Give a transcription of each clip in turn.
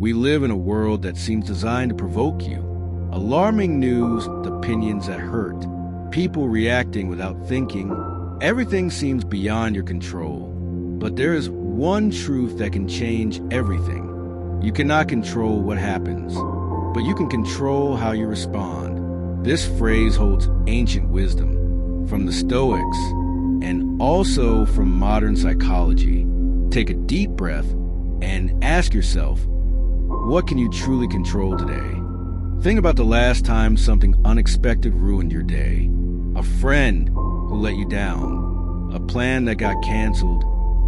We live in a world that seems designed to provoke you. Alarming news, opinions that hurt, people reacting without thinking. Everything seems beyond your control. But there is one truth that can change everything. You cannot control what happens, but you can control how you respond. This phrase holds ancient wisdom from the Stoics and also from modern psychology. Take a deep breath and ask yourself, what can you truly control today? Think about the last time something unexpected ruined your day. A friend who let you down. A plan that got canceled.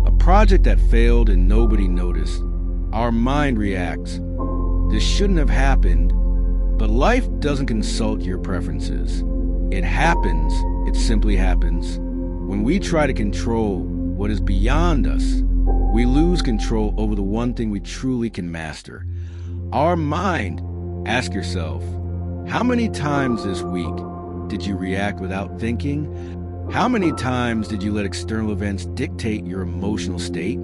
A project that failed and nobody noticed. Our mind reacts. This shouldn't have happened. But life doesn't consult your preferences. It happens. It simply happens. When we try to control what is beyond us, we lose control over the one thing we truly can master. Our mind. Ask yourself, how many times this week did you react without thinking? How many times did you let external events dictate your emotional state?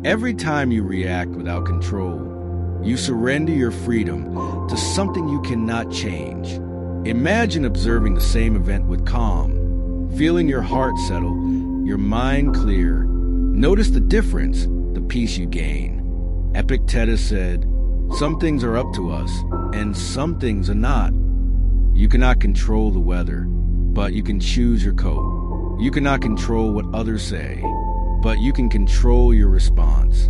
Every time you react without control, you surrender your freedom to something you cannot change. Imagine observing the same event with calm, feeling your heart settle, your mind clear. Notice the difference, the peace you gain. Epictetus said, some things are up to us, and some things are not. You cannot control the weather, but you can choose your coat. You cannot control what others say, but you can control your response.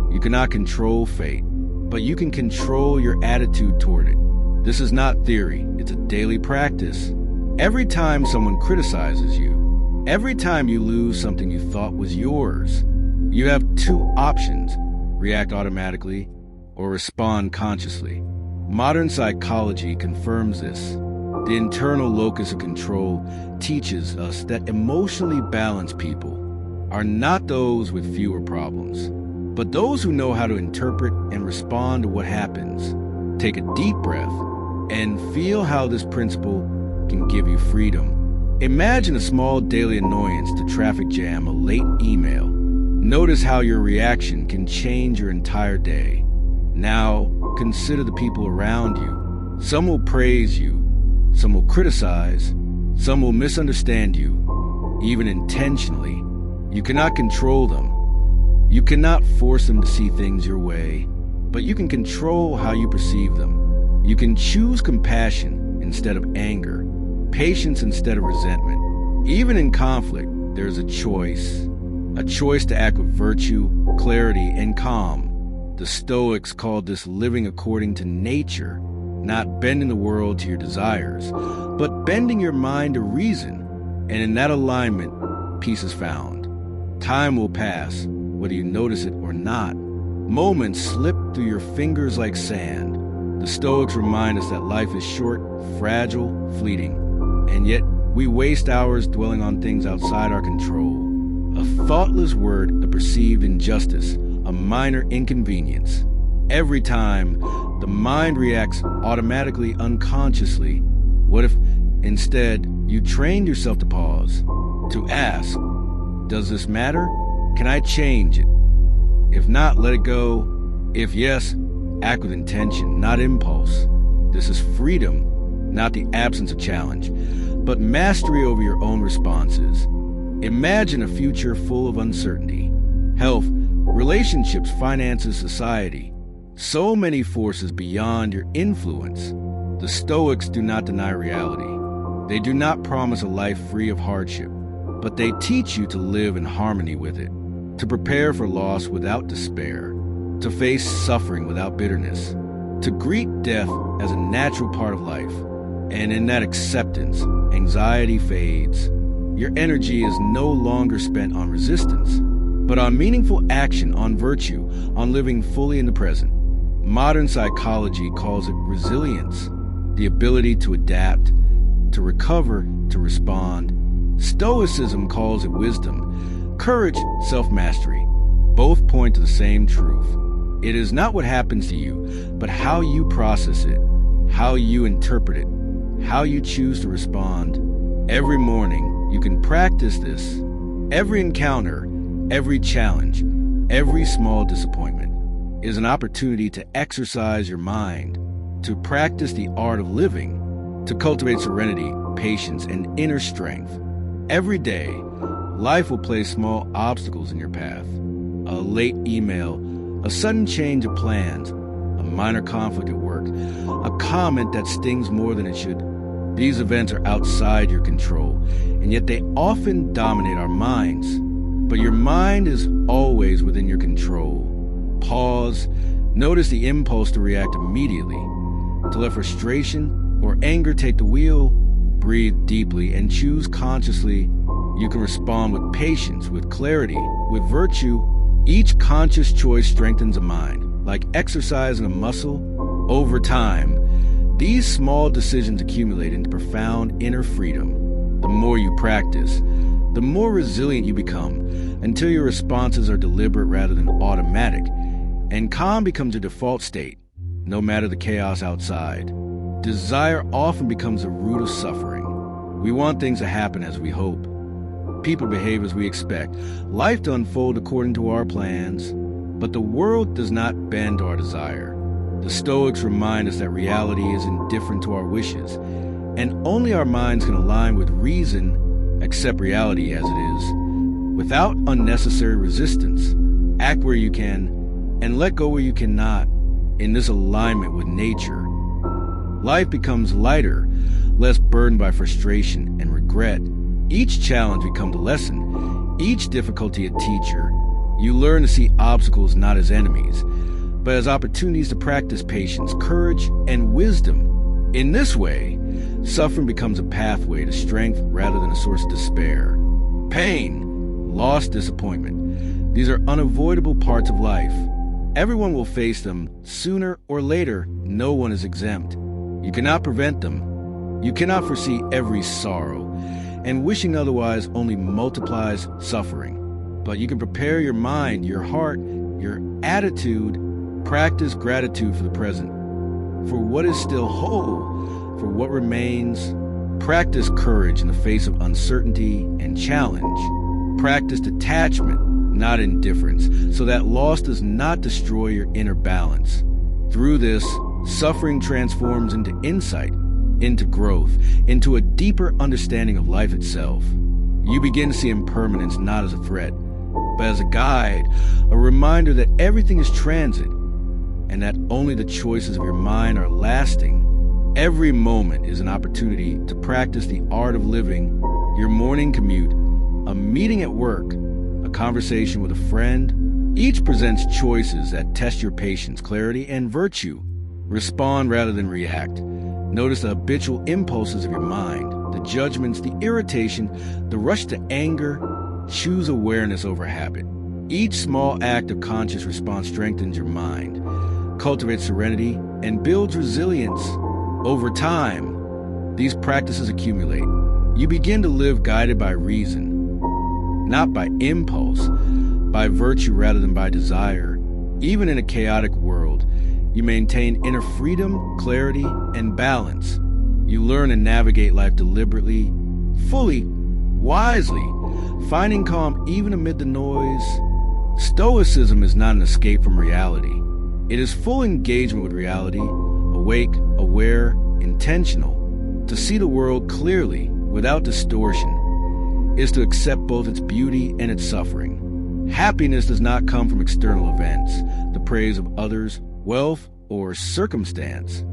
You cannot control fate, but you can control your attitude toward it. This is not theory, it's a daily practice. Every time someone criticizes you, every time you lose something you thought was yours, you have two options: react automatically or respond consciously. Modern psychology confirms this. The internal locus of control teaches us that emotionally balanced people are not those with fewer problems, but those who know how to interpret and respond to what happens. Take a deep breath and feel how this principle can give you freedom. Imagine a small daily annoyance to traffic jam, a late email. Notice how your reaction can change your entire day. Now, consider the people around you. Some will praise you, some will criticize, some will misunderstand you, even intentionally. You cannot control them. You cannot force them to see things your way, but you can control how you perceive them. You can choose compassion instead of anger, patience instead of resentment. Even in conflict, there's a choice to act with virtue, clarity, and calm. The Stoics called this living according to nature, not bending the world to your desires, but bending your mind to reason. And in that alignment, peace is found. Time will pass, whether you notice it or not. Moments slip through your fingers like sand. The Stoics remind us that life is short, fragile, fleeting, and yet we waste hours dwelling on things outside our control. A thoughtless word, a perceived injustice, a minor inconvenience. Every time, the mind reacts automatically, unconsciously. What if, instead, you trained yourself to pause, to ask, does this matter? Can I change it? If not, let it go. If yes, act with intention, not impulse. This is freedom, not the absence of challenge, but mastery over your own responses. Imagine a future full of uncertainty, health, relationships, finances, society. So many forces beyond your influence. The Stoics do not deny reality. They do not promise a life free of hardship, but they teach you to live in harmony with it, to prepare for loss without despair, to face suffering without bitterness, to greet death as a natural part of life. And in that acceptance, anxiety fades. Your energy is no longer spent on resistance, but on meaningful action, on virtue, on living fully in the present. Modern psychology calls it resilience, the ability to adapt, to recover, to respond. Stoicism calls it wisdom, courage, self-mastery. Both point to the same truth. It is not what happens to you, but how you process it, how you interpret it, how you choose to respond. Every morning, you can practice this. Every encounter, every challenge, every small disappointment. is an opportunity to exercise your mind, to practice the art of living, to cultivate serenity, patience, and inner strength. Every day, life will place small obstacles in your path. A late email, a sudden change of plans, a minor conflict at work, a comment that stings more than it should. These events are outside your control, and yet they often dominate our minds. But your mind is always within your control. Pause, notice the impulse to react immediately, to let frustration or anger take the wheel. Breathe deeply and choose consciously. You can respond with patience, with clarity, with virtue. Each conscious choice strengthens a mind, like exercising a muscle. Over time, these small decisions accumulate into profound inner freedom. The more you practice, the more resilient you become, until your responses are deliberate rather than automatic, and calm becomes your default state, no matter the chaos outside. Desire often becomes the root of suffering. We want things to happen as we hope. People behave as we expect, life to unfold according to our plans, but the world does not bend to our desire. The Stoics remind us that reality is indifferent to our wishes, and only our minds can align with reason, accept reality as it is, without unnecessary resistance. Act where you can, and let go where you cannot. In this alignment with nature, life becomes lighter, less burdened by frustration and regret. Each challenge becomes a lesson, each difficulty a teacher. You learn to see obstacles not as enemies, but as opportunities to practice patience, courage, and wisdom. In this way, suffering becomes a pathway to strength rather than a source of despair. Pain, loss, disappointment. These are unavoidable parts of life. Everyone will face them sooner or later. No one is exempt. You cannot prevent them. You cannot foresee every sorrow, and wishing otherwise only multiplies suffering. But you can prepare your mind, your heart, your attitude. Practice gratitude for the present, for what is still whole, for what remains. Practice courage in the face of uncertainty and challenge. Practice detachment, not indifference, so that loss does not destroy your inner balance. Through this, suffering transforms into insight, into growth, into a deeper understanding of life itself. You begin to see impermanence not as a threat, but as a guide, a reminder that everything is transit, and that only the choices of your mind are lasting. Every moment is an opportunity to practice the art of living. Your morning commute, a meeting at work, a conversation with a friend, each presents choices that test your patience, clarity, and virtue. Respond rather than react. Notice the habitual impulses of your mind, the judgments, the irritation, the rush to anger. Choose awareness over habit. Each small act of conscious response strengthens your mind, cultivates serenity, and builds resilience. Over time, these practices accumulate. You begin to live guided by reason, not by impulse, by virtue rather than by desire. Even in a chaotic world, you maintain inner freedom, clarity, and balance. You learn to navigate life deliberately, fully, wisely, finding calm even amid the noise. Stoicism is not an escape from reality. It is full engagement with reality, awake, aware, intentional. To see the world clearly, without distortion, is to accept both its beauty and its suffering. Happiness does not come from external events, the praise of others, wealth, or circumstance.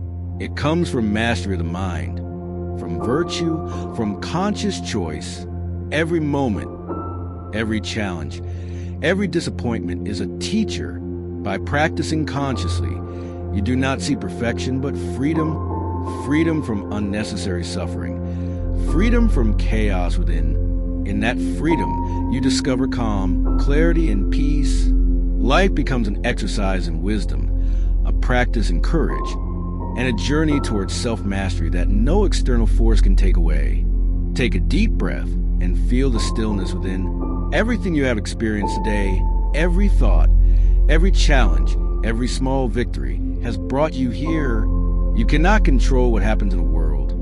It comes from mastery of the mind, from virtue, from conscious choice. Every moment, every challenge, every disappointment is a teacher. By practicing consciously, you do not see perfection, but freedom. Freedom from unnecessary suffering. Freedom from chaos within. In that freedom, you discover calm, clarity, and peace. Life becomes an exercise in wisdom, a practice in courage, and a journey towards self-mastery that no external force can take away. Take a deep breath and feel the stillness within. Everything you have experienced today, every thought, every challenge, every small victory has brought you here. You cannot control what happens in the world,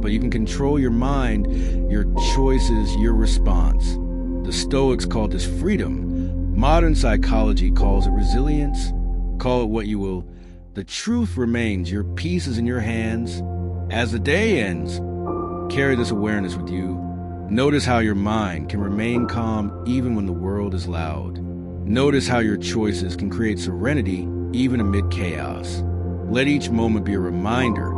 but you can control your mind, your choices, your response. The Stoics called this freedom. Modern psychology calls it resilience. Call it what you will. The truth remains. Your peace is in your hands. As the day ends, carry this awareness with you. Notice how your mind can remain calm even when the world is loud. Notice how your choices can create serenity even amid chaos. Let each moment be a reminder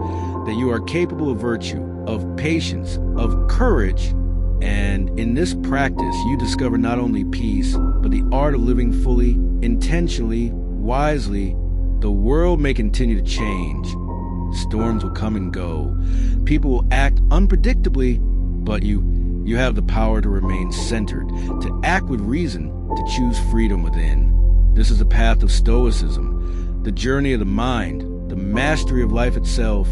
that you are capable of virtue, of patience, of courage, and in this practice you discover not only peace, but the art of living fully, intentionally, wisely. The world may continue to change. Storms will come and go. People will act unpredictably, but you have the power to remain centered, to act with reason, to choose freedom within. This is the path of Stoicism, the journey of the mind, the mastery of life itself,